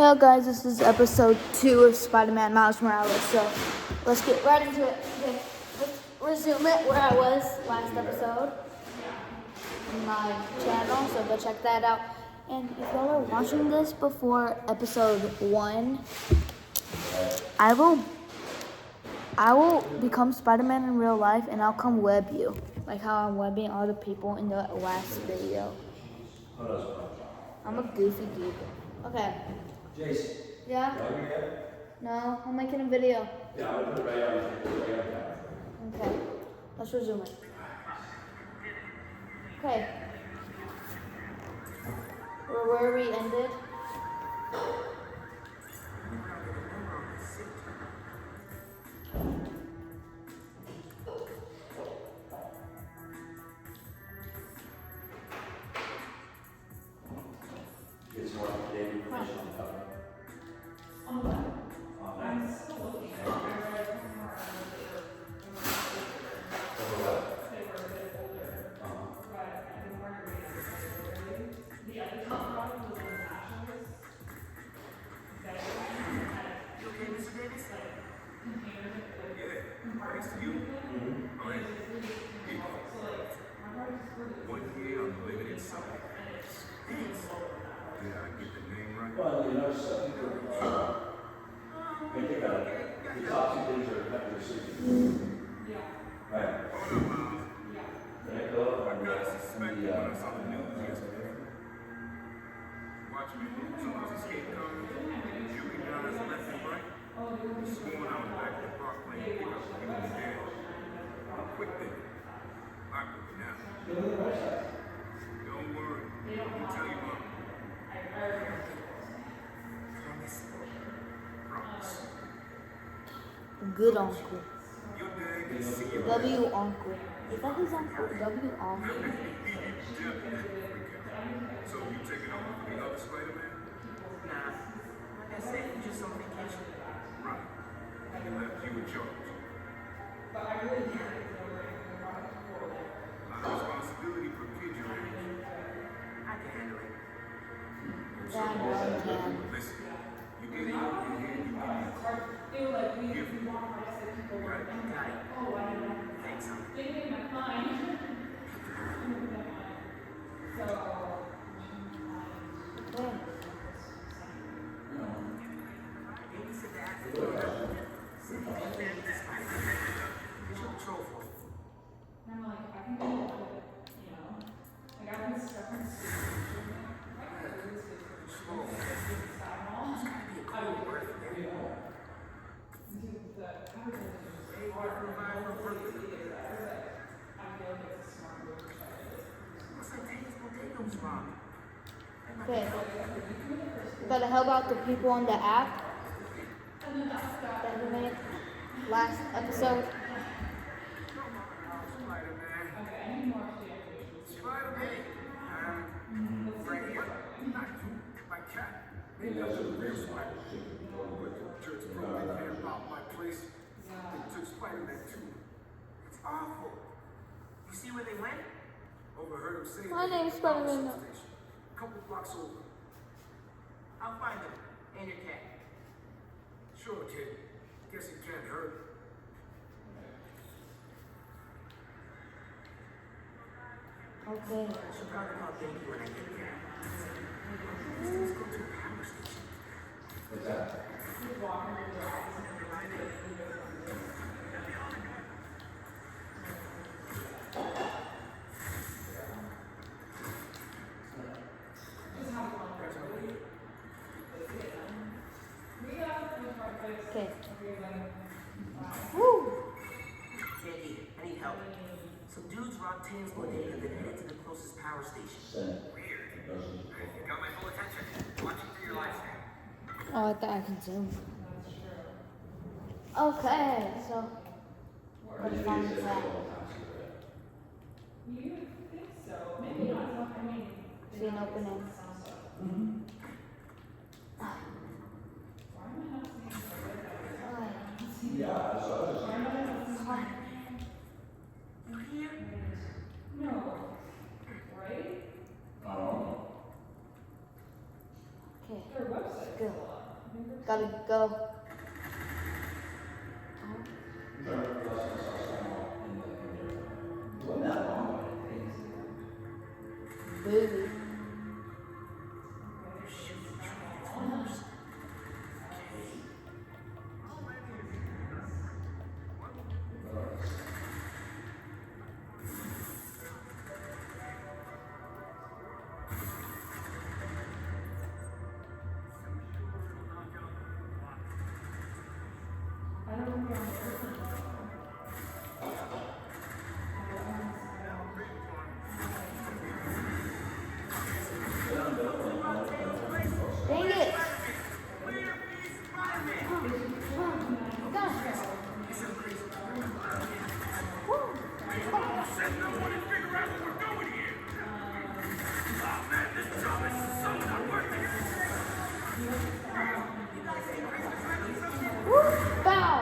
Hello guys, this is episode 2 of Spider-Man Miles Morales, so let's get right into it. Okay, let's resume it where I was last episode on my channel, so go check that out. And if y'all are watching this before episode 1, I will become Spider-Man in real life and I'll come web you, like how I'm webbing all the people in the last video. I'm a goofy dude. Okay. Jason. Yeah? No, I'm making a video. Yeah, I'm gonna put it right on the Okay, let's resume it. Okay. Where we ended? Get some more up-to-date information on the cover. Did I get the name right? Well, you know, some people, I think the top two things are Metro City. Right? Metro I got and suspected when I saw the news yesterday. Watching me some of those escape cars, shooting guys left and right. Sworn I was back at the park playing pickup with you and Dad. I'm quick thinking. I could be now. Don't worry. I'll tell you mom. Promise. Good uncle. Your dad can see you. W uncle. Is that his uncle? W uncle. So you taking over for the other Spider-Man? Nah, like I said, he's just on vacation. Right. He left you in charge. A lot of responsibility for kids your age. I can handle it. Yeah, I know I can. Listen, you get it out in here, you give me a call. Give me. Right? Got it. Thanks, son. Okay. Maybe sit the afternoon. Sit the family to Spider-Man. It's your patrol for. And I'm like, I can do it, you know. Like I can stuff in Slow. It's gotta be a cool word for that. Hey, we're providing for purpose. What's that thing? Potatoes wrong. Okay. Gotta help out the people on the app that we made last episode. Spider-Man. Spider-Man. Right here. Not you. My cat. Maybe that's a real Spider-Man. But the church broke their care about my place. They took Spider-Man too. It's awful. You see where they went? Overheard him say My name's Spider-Man now. Couple blocks over. I'll find them. And your cat. Sure, kid. Guess he can't hurt. Okay. She'll probably call thank you when I get there. Let's go to the power station. What's that? Okay. Woo! Candy, I need help. Some dudes robbed Tim's bodega then headed to the closest power station. You got my full attention. Watching through your live stream. Oh, I thought I can zoom. Okay, so let's find that. You think so? Maybe not. I mean, See an opening. Yeah, so You here? no. Right? I don't know. Okay. Their website. go. Gotta go. Boo. I don't remember on the first one. Dang it! Gosh. Woo! Bow!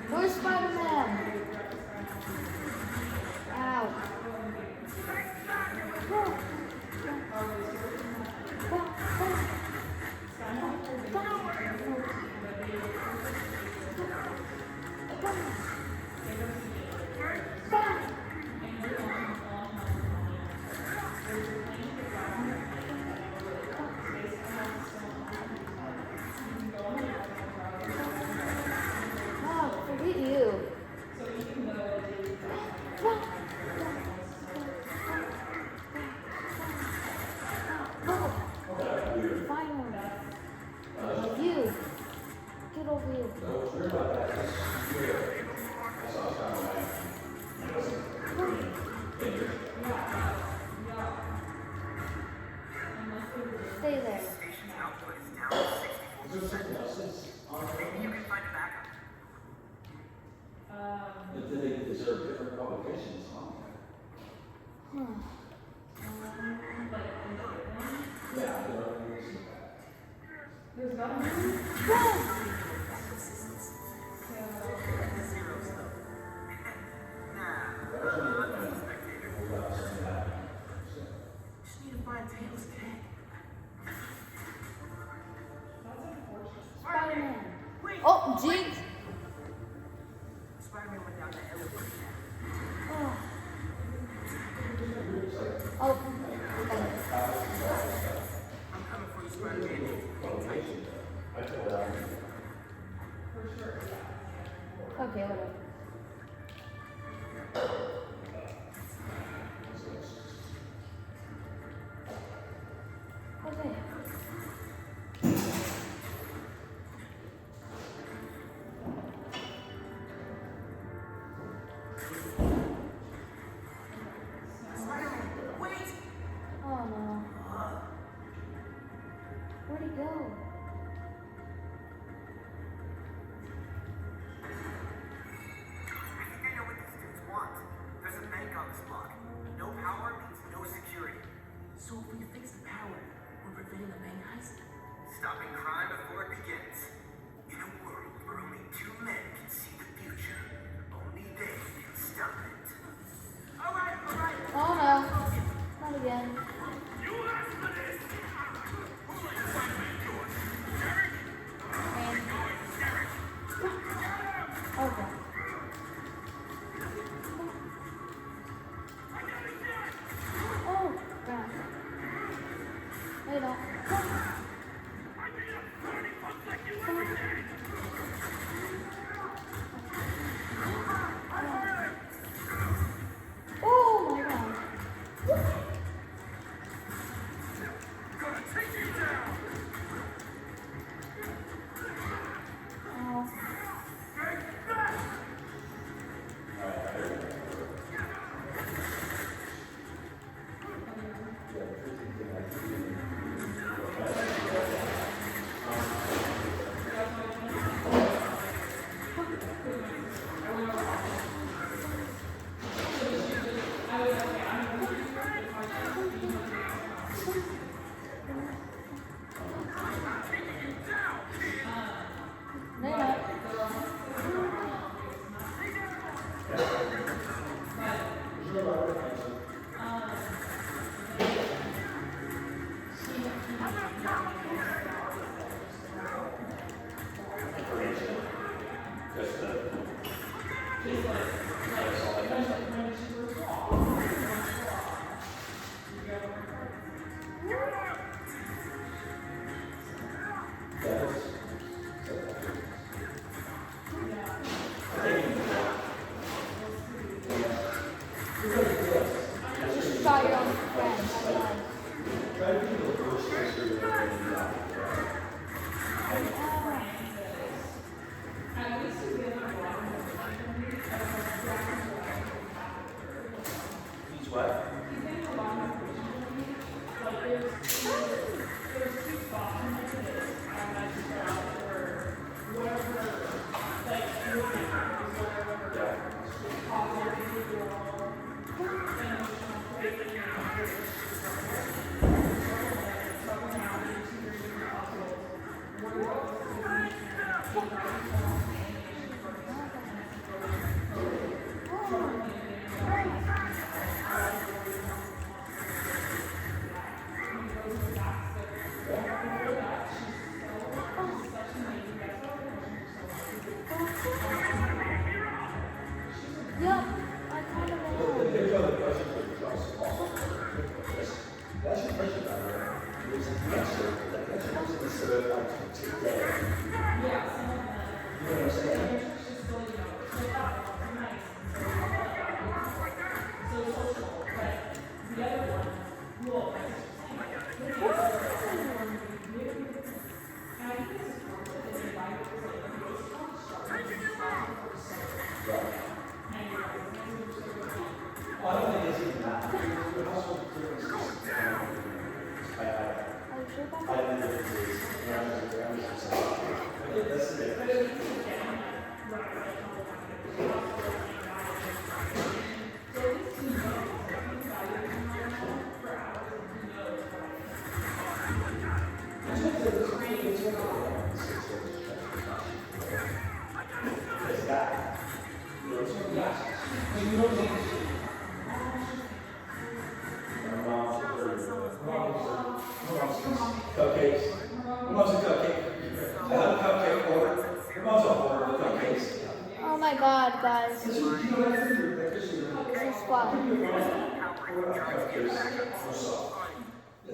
Where's Spider-Man? Ow. Oh, forget you. Finally. You. Get over here. Stay there. Station's output is down to 64%. Maybe you can find a backup. But then is there different publications on there? Yeah, there are. There's gotta be. Zeros though. Nah, just need to find Tails' kid. Spider-Man. Oh, Jinx. Spider-Man went down the elevator. Oh. Oh. I'm coming for you, Spider-Man. Hang tight. Okay, whatever. Okay. Spider-Man, wait! Oh no. Where'd he go? I think I know what these dudes want. There's a bank on this block. No power means no security. So if we fix the power, we're preventing a bank heist. Stopping crime before it begins. In a world where only two men can see the future, only they can stop it. Alright. Oh no. Not again. You asked for this! Okay. Oh, crap. No, you don't. Oh my god. Gonna take you down! Ow. Take that! Yeah, Yep, I kind of am. Here's other question for you, also. That's your question, by the way. There's an answer. That answer was instead of like today. You know what I'm saying? I don't think it's even that. But also, Are you sure about I that? think it's I think that's the difference. It's that. Cupcakes. Who wants a cupcake? I have a cupcake order. Who wants a order of cupcakes? Oh my god, guys. This is fun.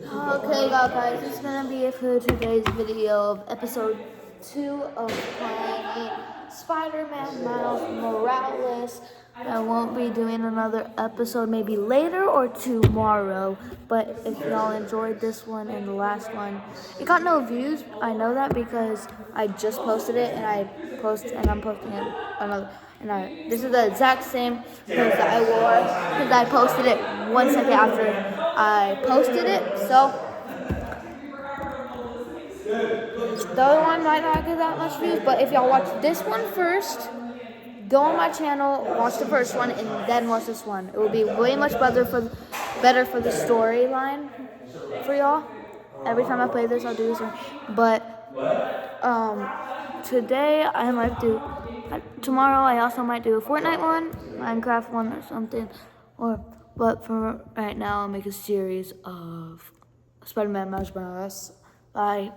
Okay, guys, this is gonna be it for today's video of episode 2 of playing Spider-Man Miles Morales. I won't be doing another episode maybe later or tomorrow, but if y'all enjoyed this one and the last one, it got no views. I know that because I just posted it and I'm posting another. And this is the exact same clothes that I wore because I posted it 1 second after I posted it. So the other one might not get that much views, but if y'all watch this one first, go on my channel, watch the first one, and then watch this one. It will be way much better for the storyline for y'all. Every time I play this, I'll do this one. But today I might do. Tomorrow I also might do a Fortnite one, Minecraft one, or something. But for right now, I'll make a series of Spider-Man Miles Morales. Bye.